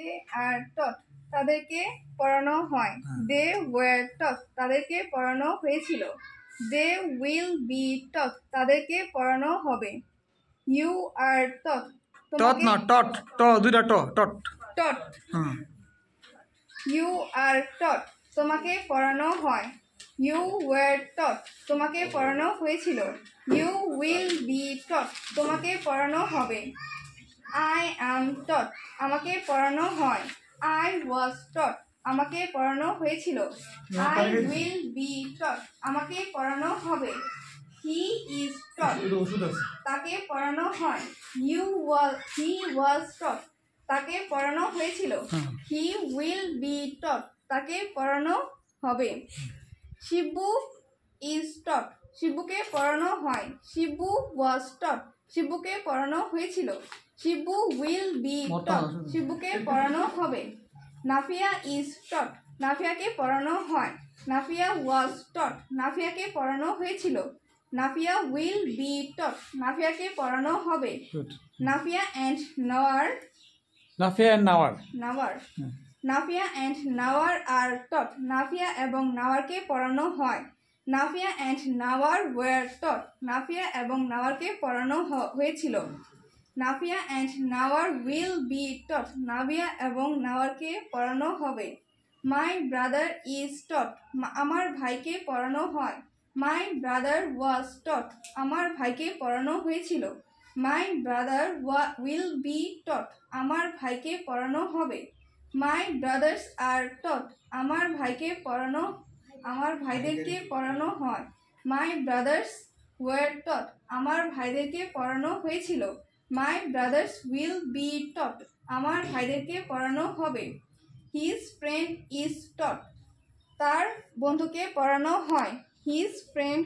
দে আর টট তাদেরকে পড়ানো হয়। দে ওয়ার টট তাদেরকে পড়ানো হয়েছিল। দে উইল বি টট তাদেরকে পড়ানো হবে। ইউ আর টট টট না টট ট দুইটা ট টট টট ইউ আর টট তোমাকে পড়ানো হয়। ইউ ওয়ার টট তোমাকে পড়ানো হয়েছিল। ইউ উইল বি টট তোমাকে পড়ানো হবে। আই অ্যাম টট আমাকে পড়ানো হয়। আই ওয়াজ টট আমাকে পড়ানো হয়েছিল। আই উইল বি টট আমাকে পড়ানো হবে। হি ইজ টট তাকে পড়ানো হয়। হি ওয়াজ টট তাকে পড়ানো হয়েছিল। হি উইল বি টট তাকে পড়ানো হবে। শিবু ইজ টট শিবুকে পড়ানো হয়। শিবু ওয়াজ টট শিবুকে পড়ানো হয়েছিল। শিবু উইল বি টট শিবুকে পড়ানো হবে। নাফিয়া ইজ টট নাফিয়াকে পড়ানো হয়। নাফিয়া ওয়াজ টট নাফিয়াকে পড়ানো হয়েছিল। নাফিয়া উইল বি টট নাফিয়াকে পড়ানো হবে। নাফিয়া অ্যান্ড নাওয়ার নাফিয়া অ্যান্ড নাওয়ার আর টট নাফিয়া এবং নাওয়ারকে পড়ানো হয়। Nafia and Nawar were taught Nafia এবং নাওয়ারকে পড়ানো হয়েছিল। Nafia and Nawar will be taught Nafia এবং নাওয়ারকে পড়ানো হবে। মাই ব্রাদার ইজ টট আমার ভাইকে পড়ানো হয়। মাই ব্রাদার ওয়াজ টট আমার ভাইকে পড়ানো হয়েছিল। মাই ব্রাদার উইল বি টট আমার ভাইকে পড়ানো হবে। মাই ব্রাদার্স আর টট আমার ভাইদেরকে পড়ানো হয়। মাই ব্রাদার্স ওয়ার টট আমার ভাইদেরকে পড়ানো হয়েছিল। মাই ব্রাদার্স উইল বি টট আমার ভাইদেরকে পড়ানো হবে। হিজ ফ্রেন্ড ইজ টট তার বন্ধুকে পড়ানো হয়। হিজ ফ্রেন্ড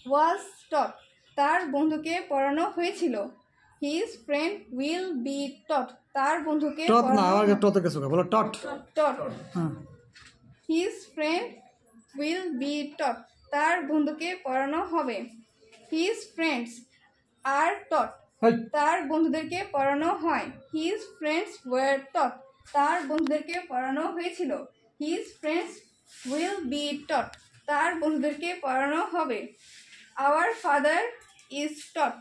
ওয়াজ টট তার বন্ধুকে পড়ানো হয়েছিল। হিজ ফ্রেন্ড উইল বি টট তার বন্ধুকে হিজ ফ্রেন্ড উইল বি টট তার বন্ধুকে পড়ানো হবে। হিজ ফ্রেন্ডস আর টট তার বন্ধুদেরকে পড়ানো হয়। হিজ ফ্রেন্ডস ওয়ার টট তার বন্ধুদেরকে পড়ানো হয়েছিল। হিজ ফ্রেন্ডস উইল বি টট তার বন্ধুদেরকে পড়ানো হবে। আওয়ার ফাদার ইজ টট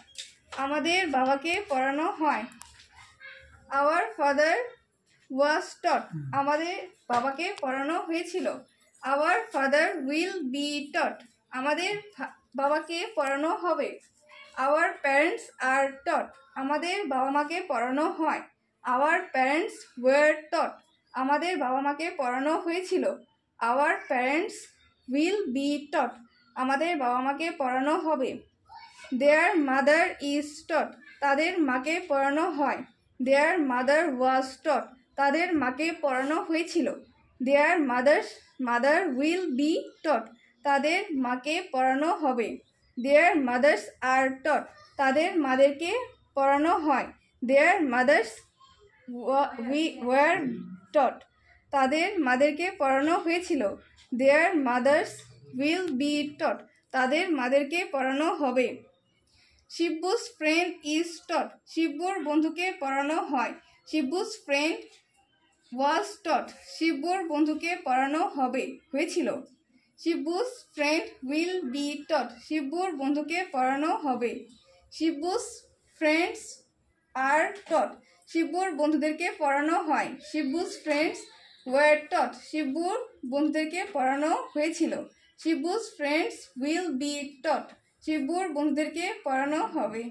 আমাদের বাবাকে পড়ানো হয়। আওয়ার ফাদার ওয়াজ টট আমাদের বাবাকে পড়ানো হয়েছিল। আওয়ার ফাদার উইল বি টট আমাদের বাবাকে পড়ানো হবে। আওয়ার প্যারেন্টস আর টট আমাদের বাবা মাকে পড়ানো হয়। আওয়ার প্যারেন্টস ওয়ার টট আমাদের বাবা মাকে পড়ানো হয়েছিল। আওয়ার প্যারেন্টস উইল বি টট আমাদের বাবা মাকে পড়ানো হবে। দেয়ার মাদার ইজ টট তাদের মাকে পড়ানো হয়। দেয়ার মাদার ওয়াজ টট তাদের মাকে পড়ানো হয়েছিল। দেয়ার মাদার উইল বি টট তাদের মাকে পড়ানো হবে। দেয়ার মাদার্স আর টট তাদের মাদেরকে পড়ানো হয়। দেয়ার মাদার্স ওয়ার টট তাদের মাদেরকে পড়ানো হয়েছিল। দেয়ার মাদার্স উইল বি টট তাদের মাদেরকে পড়ানো হবে। শিবুস ফ্রেন্ড ইজ টট শিবুর বন্ধুকে পড়ানো হয়। শিবুস ফ্রেন্ড ওয়াজ টট শিবুর বন্ধুকে পড়ানো হয়েছিল। শিবুস ফ্রেন্ড উইল বি টট শিবুর বন্ধুকে পড়ানো হবে। শিবুস ফ্রেন্ডস আর টট শিবুর বন্ধুদেরকে পড়ানো হয়। শিবুস ফ্রেন্ডস ওয়ার টট শিবুর বন্ধুদেরকে পড়ানো হয়েছিল। শিবুস ফ্রেন্ডস উইল বি টট শিবুর বন্ধুদেরকে পড়ানো হবে।